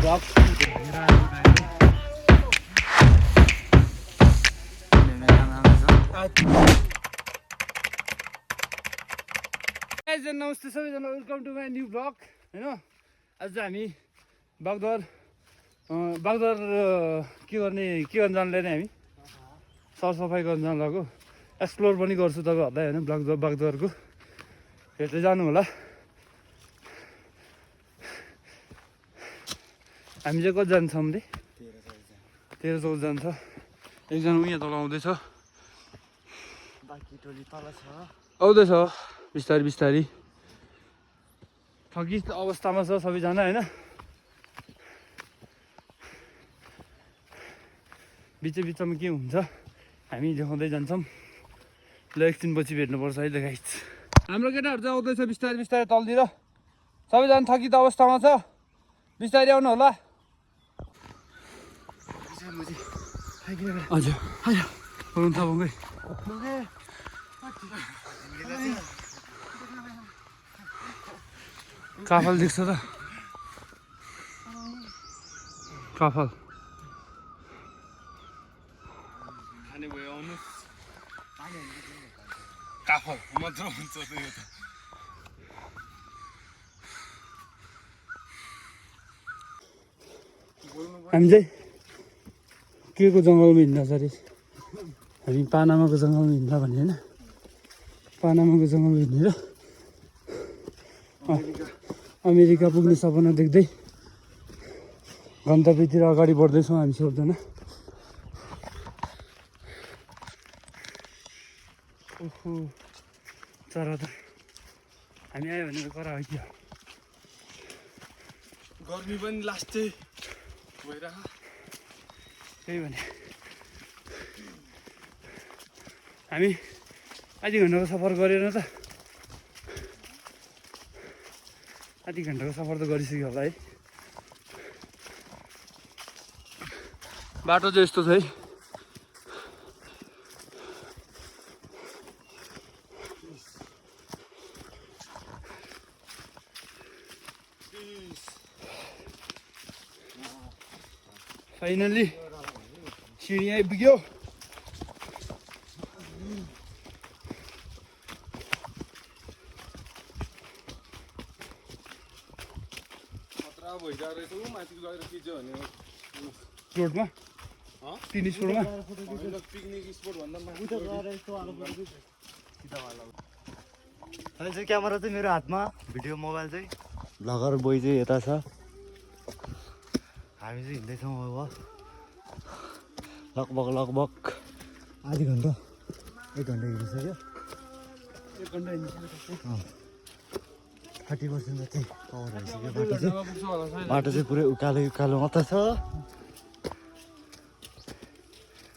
Blog नमस्ते सबैजना, welcome to my new blog होइन। आज हामी बागदर के गर्न जानु लिएर हामी सरसफाइ गर्न जानु लाग्यो। एक्सप्लोर पनि गर्छु तपाईँहरूलाई होइन बागदरको हेर्दै जानु होला। हामी चाहिँ कति जान्छौँ भने 13-14 जान्छ। एकजना उहाँ तल आउँदैछ, बाँकी टोली तल छ, आउँदैछ बिस्तारी बिस्तारी। थकित अवस्थामा छ सबैजना होइन। बिचमा के हुन्छ हामी देखाउँदै जान्छौँ। ल एकछिनपछि भेट्नुपर्छ है। गाइस हाम्रो केटाहरू चाहिँ आउँदैछ बिस्तारै बिस्तारै तलतिर। सबैजना थकित अवस्थामा छ, बिस्तारै आउनु होला। हजुर हुन्छ भाइ काफल देख्छ त, काफल खाने भयो आउनुहोस्। काफल मात्र हुन्छ त यो त। हामी चाहिँ के को जङ्गलमा हिँड्दा छ अरे, हामी पानामाको जङ्गलमा हिँड्दा भन्ने होइन। पानामाको जङ्गलमा हिँडेर अमेरिका पुग्ने सपना देख्दै गन्तव्यतिर अगाडि बढ्दैछौँ हामी सबजना। ओहो चरा त हामी आयो भने करा हो कि गर्मी पनि लास्टै भइरह। त्यही भने हामी आधी घन्टाको सफर गरेर त, आधी घन्टाको सफर त गरिसक्यो होला है। बाटो चाहिँ यस्तो छ है। फाइनली सिँढी आइपुग्यो। रोडमा पिकनिक स्पोटमा चाहिँ क्यामेरा चाहिँ मेरो हातमा, भिडियो मोबाइल चाहिँ, भ्लगर बोय चाहिँ यता छ। हामी चाहिँ हिँड्दैछौँ अब लगभग आधी घन्टा 1 घन्टा हिँडिसक्यो। 1 घन्टा हिँडिसक्यो। 30% जति कभर भइसक्यो। बाटो चाहिँ पुरै उकालो मात्र छ।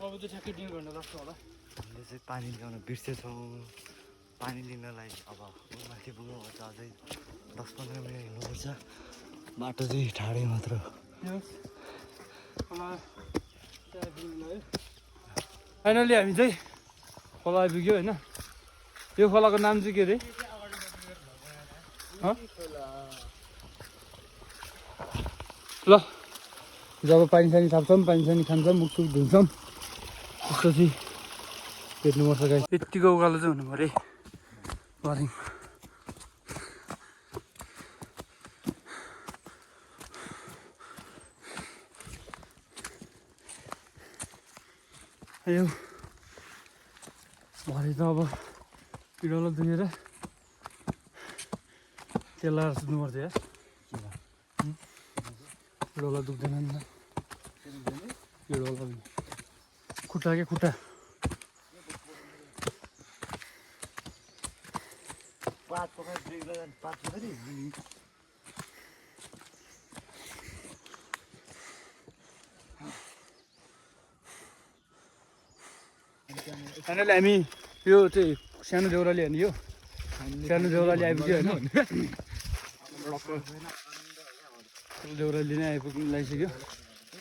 अब चाहिँ ठ्याक्कै 1.5 घन्टा लाग्छ होला। हामीले चाहिँ पानी ल्याउन बिर्सेछौँ। पानी लिनलाई अब माथि पुग्नु पर्छ, अझै 10-15 मिनट हिँड्नुपर्छ। बाटो चाहिँ ठाडै मात्र। फाइनली हामी चाहिँ खोला आइपुग्यो होइन। यो खोलाको नाम चाहिँ के अरे? ल जब पानी सानी थाप्छौँ, पानी सानी खान्छौँ, मुखसुख धुन्छौँ, त्यसपछि भेट्नुपर्छ गाइस। यत्तिको उकालो चाहिँ हुनु पऱ्यो वारिङ। यो भरे त अब पिडोलो दुखेर तेल लाएर सुत्नु पर्छ यार। पिडोलो दुख्दैन नि त, पिडोलो खुट्टा के खुट्टा। फाइनली हामी यो चाहिँ सानो देउराली हानि यो सानो देउराली आइपुग्यो होइन। देउराली नै आइपुग्नु लागिसक्यो।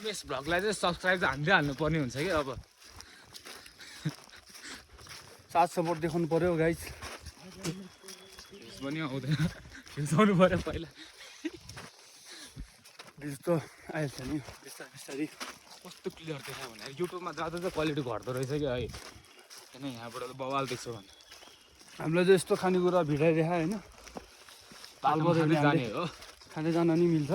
यस भ्लगलाई चाहिँ सब्सक्राइब चाहिँ हान्दै हाल्नु पर्ने हुन्छ कि अब। साथ सपोर्ट देखाउनु पर्यो गाइस। पनि आउँदैन, हिर्साउनु पर्यो पहिला। त्यस्तो आएछ नि बिस्तारै बिस्तारै कस्तो क्लियर देखायो भने युट्युबमा जाँदा चाहिँ क्वालिटी घट्दो रहेछ कि है किन यहाँबाट त बवाल देख्छु भने हामीलाई चाहिँ यस्तो खानेकुरा भिडाइदिए होइन बाटोमा खाँदै जाने हो खाँदै जान नि मिल्छ।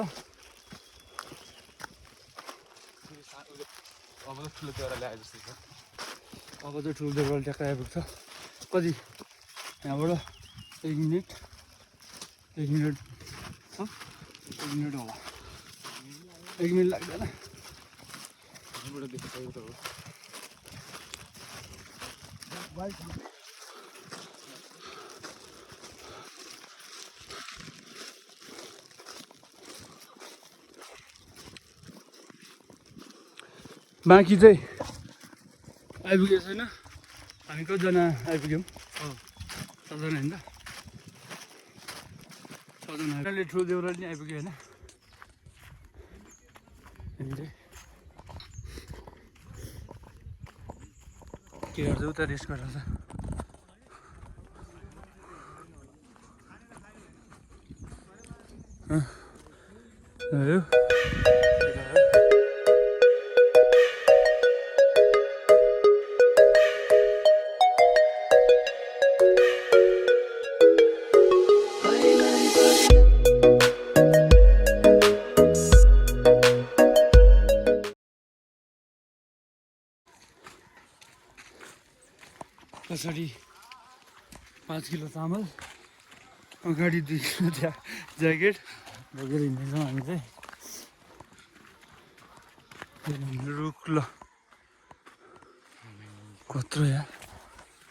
अब त ठुलो तेह्र ल्याए जस्तो छ अब चाहिँ ठुलो देउराली ट्याक्क आइपुग्छ कति यहाँबाट 1 मिनट 1 मिनट हो 1 मिनट होला 1 मिनट लाग्दैन। यहाँबाट देखिसकेको त हो बाँकी चाहिँ आइपुगेको छैन हामी कतिजना आइपुग्यौँ 7 जना होइन 6 जनाले ठुलो देउराली नि आइपुग्यो होइन हामी चाहिँ केहरू चाहिँ उता रेस्ट गरेर छ आयो कसरी 5 किलो चामल अगाडि 2 किलो ज्याकेट बोकेर हिँड्दैछौँ हामी चाहिँ रुख ल कत्रो या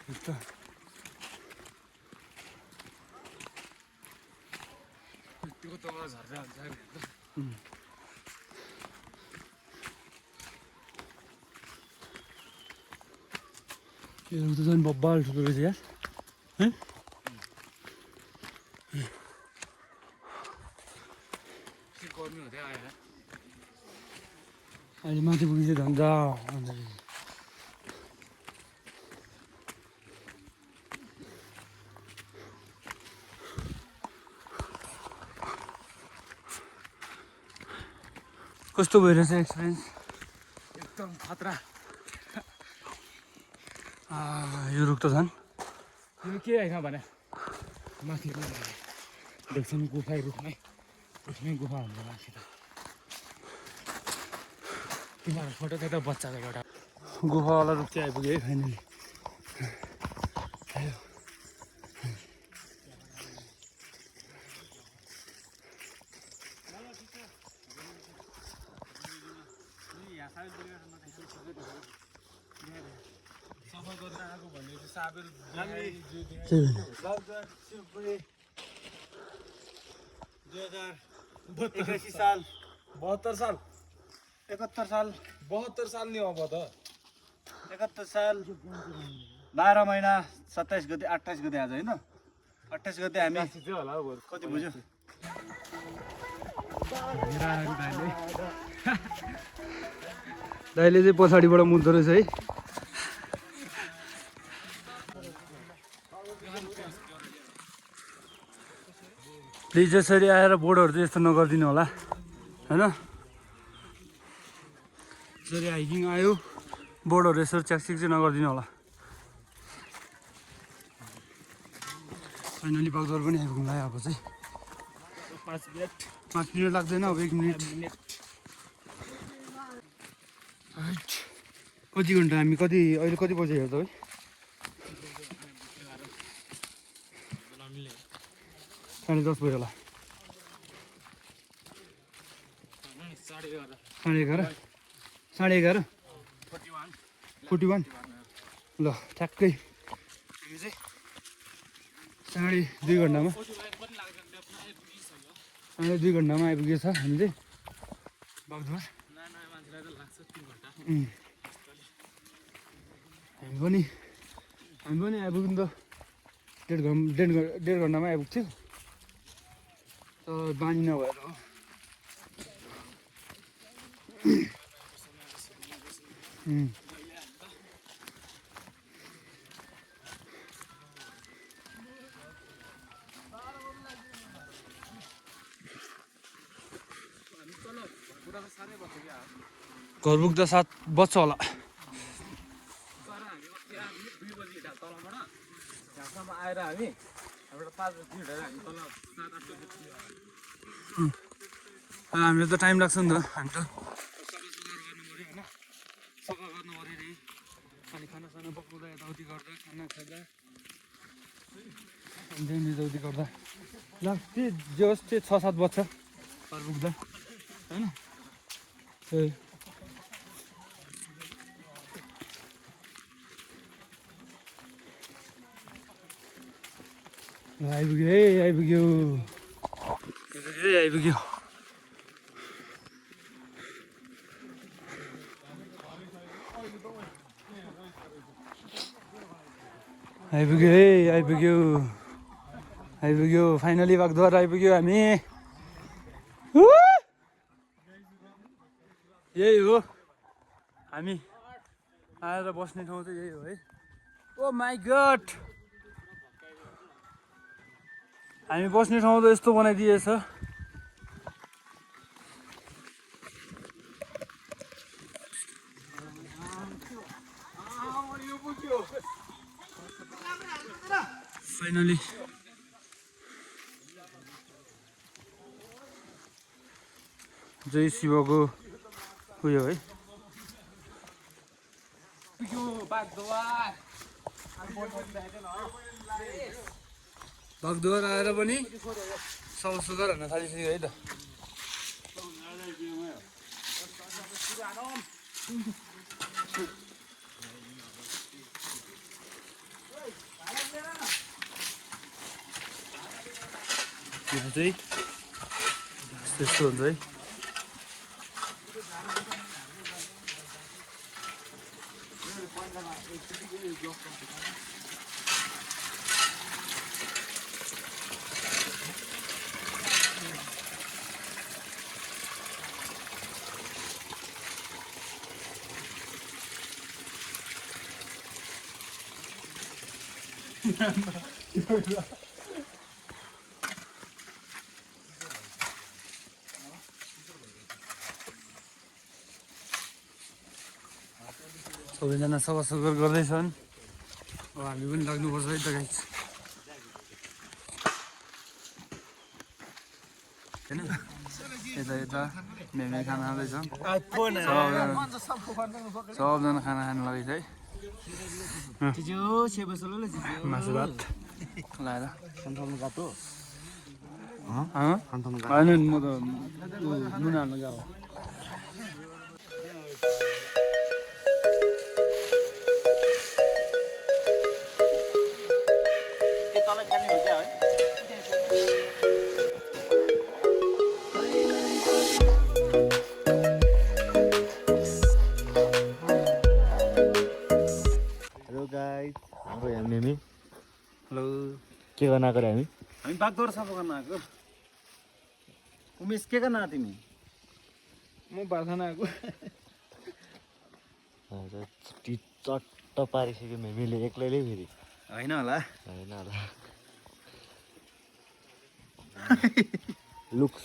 त्यो त झर्दा हुन्छ यो त झन् बब्बाल ठुलो रहेछ यार है के गर्नु हुँदै आएर अहिले माथि पुगिन्छ धन्दा अन्त कस्तो भइरहेछ एक्सपिरियन्स एकदम खतरा यो रुख त झन् यो के होइन भने माथि देख्छ नि गुफा रुखमै गुफा हुन्छ माथि त तिमीहरू फोटो चाहिँ त बच्चाको एउटा गुफावाला रुख चाहिँ आइपुग्यो है फाइनली सफा गरेर आएको भनेपछि साबेर साल 72 साल 71 साल 72 साल नि अब त 71 साल 12 महिना 27 गते 28 गते आज होइन 28 गते हामी चाहिँ होला हौ कति बुझ्यो दाइले चाहिँ पछाडिबाट मुद्दो रहेछ है प्लिज यसरी आएर बोर्डहरू चाहिँ यस्तो नगरिदिनु होला होइन यसरी हाइकिङ आयो बोर्डहरू यसरी च्याकचिक चाहिँ नगरिदिनु होला फाइनली बागदोर पनि आइपुग्नु लाग्यो अब चाहिँ 5 मिनट लाग्दैन अब 1 मिनट कति घन्टा हामी अहिले कति बजे हेर्दा है साढे 10 बजे होला 11:30 41 ल ठ्याक्कै हामी चाहिँ 2.5 घन्टामा 2 घन्टामा आइपुगेछ हामी चाहिँ बागदोर हामी पनि आइपुग्नु त 1.5 घन्टामा आइपुग्थ्यो तर बानी नभएर हो घर पुग्दा 7 बज्छ होला। आएर हामी हाम्रो 5 बजी हिँडेर हामी तल 7-8 बजी हामीलाई त टाइम लाग्छ नि त, हामी त सफा गर्नु पऱ्यो रे, अनि खानासाना पकाउँदा यताउति गर्दा खाना खाँदा अनि यताउति गर्दा लाग्छ जे होस् त्यो 6-7 बज्छ घर पुग्दा होइन। आइपुग्यो है, आइपुग्यो आइपुग्यो। आइपुग्यो है, आइपुग्यो आइपुग्यो फाइनली बागद्वार आइपुग्यो हामी। यही हो हामी आएर बस्ने ठाउँ चाहिँ यही हो है। ओ माई गड, हामी बस्ने ठाउँ त यस्तो बनाइदिएछ। फाइनली जय शिवको उयो है। बागद्वार आएर पनि सब सुधार हुन थालिसक्यो है त। यो चाहिँ त्यस्तो हुन्छ है। सबैजना सफा सुग्घर गर्दैछन्, अब हामी पनि लाग्नुपर्छ है त गाइस होइन। यता यता मेमे खाना खाँदैछ, सबजना खाना खानु लागेछ है। मासु भात लाएर होइन म त नुन हाल्नु गएको। हेलो गाइस, हाम्रो यहाँ मेमी। हेलो, के गर्न आएको रे हामी? हामी बागद्वार सफा गर्न आएको। उमेश के गर्न आएको तिमी? म भात खान आएको। छुट्टी चट्ट पारिसक्यो मेमीले एक्लैले फेरि। होइन होला, होइन होला। लुक्स